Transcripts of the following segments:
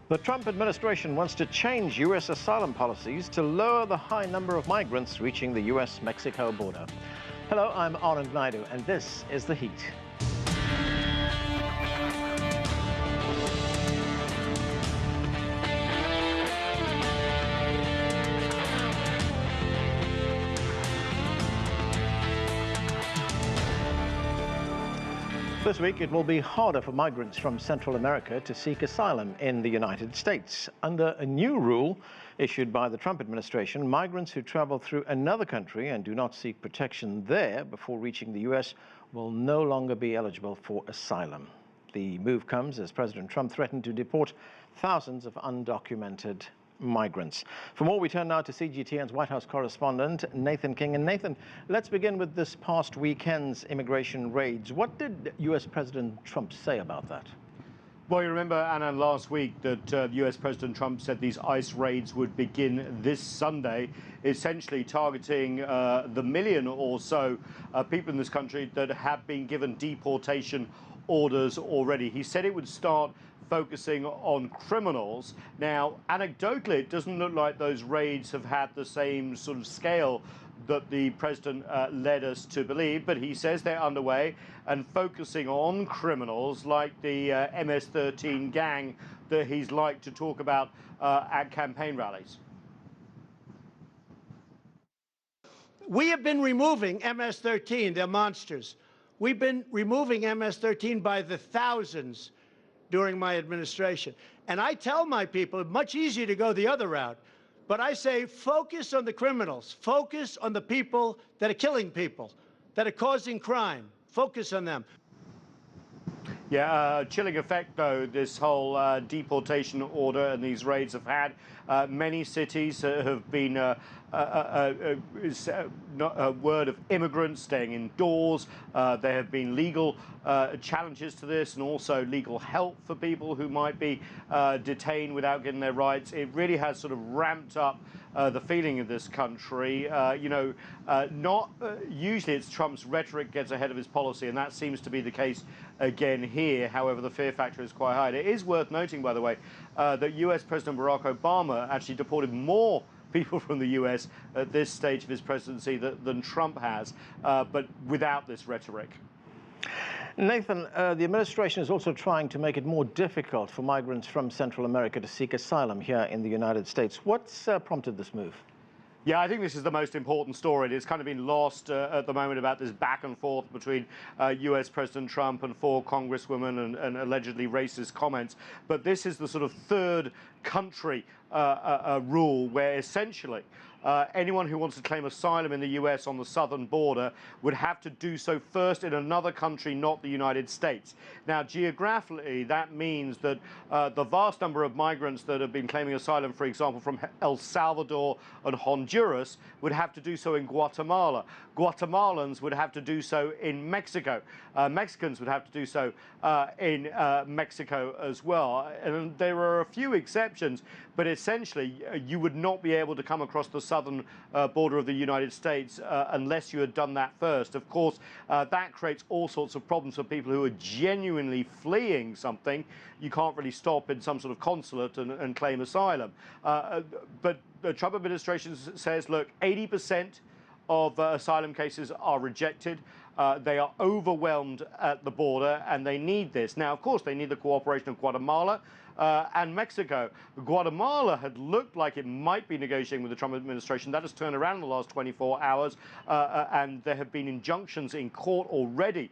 The Trump administration wants to change U.S. asylum policies to lower the high number of migrants reaching the U.S.-Mexico border. Hello, I'm Anand Naidu, and this is The Heat. This week, it will be harder for migrants from Central America to seek asylum in the United States. Under a new rule issued by the Trump administration, migrants who travel through another country and do not seek protection there before reaching the U.S. will no longer be eligible for asylum. The move comes as President Trump threatened to deport thousands of undocumented migrants. For more, we turn now to CGTN's White House correspondent, Nathan King. And Nathan, let's begin with this past weekend's immigration raids. What did U.S. President Trump say about that? Well, you remember, Anna, last week that U.S. President Trump said these ICE raids would begin this Sunday, essentially targeting the million or so people in this country that have been given deportation orders already. He said it would start focusing on criminals. Now, anecdotally, it doesn't look like those raids have had the same sort of scale that the president led us to believe, but he says they're underway and focusing on criminals like the MS-13 gang that he's liked to talk about at campaign rallies. We have been removing MS-13, they're monsters. We've been removing MS-13 by the thousands during my administration. And I tell my people, it's much easier to go the other route. But I say, focus on the criminals. Focus on the people that are killing people, that are causing crime. Focus on them. Yeah, chilling effect, though, this whole deportation order and these raids have had. Many cities have been not a word of immigrants staying indoors. There have been legal challenges to this and also legal help for people who might be detained without getting their rights. It really has sort of ramped up the feeling of this country. Usually it's Trump's rhetoric gets ahead of his policy, and that seems to be the case again here. However, the fear factor is quite high. It is worth noting, by the way, that US President Barack Obama actually deported more people from the US at this stage of his presidency than Trump has, but without this rhetoric. Nathan, the administration is also trying to make it more difficult for migrants from Central America to seek asylum here in the United States. What's prompted this move? Yeah, I think this is the most important story. It's kind of been lost at the moment about this back and forth between US President Trump and four congresswomen and allegedly racist comments. But this is the sort of third country rule where essentially anyone who wants to claim asylum in the US on the southern border would have to do so first in another country, not the United States. Now, geographically, that means that the vast number of migrants that have been claiming asylum, for example, from El Salvador and Honduras, would have to do so in Guatemala. Guatemalans would have to do so in Mexico. Mexicans would have to do so in Mexico as well. And there are a few exceptions, but essentially you would not be able to come across the southern border of the United States unless you had done that first. Of course, that creates all sorts of problems for people who are genuinely fleeing something. You can't really stop in some sort of consulate and claim asylum. But the Trump administration says, look, 80% of asylum cases are rejected. They are overwhelmed at the border, and they need this. Now, of course, they need the cooperation of Guatemala and Mexico. Guatemala had looked like it might be negotiating with the Trump administration. That has turned around in the last 24 hours, and there have been injunctions in court already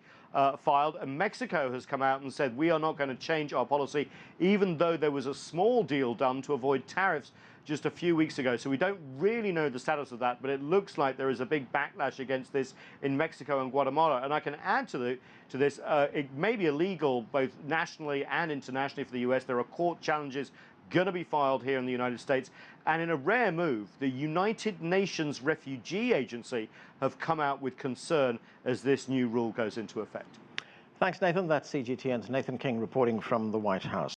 filed, and Mexico has come out and said, we are not going to change our policy, even though there was a small deal done to avoid tariffs just a few weeks ago. So we don't really know the status of that, but it looks like there is a big backlash against this in Mexico and Guatemala. And I can add to this, it may be illegal both nationally and internationally for the US. There are court challenges going to be filed here in the United States. And in a rare move, the United Nations Refugee Agency have come out with concern as this new rule goes into effect. Thanks, Nathan. That's CGTN's Nathan King reporting from the White House.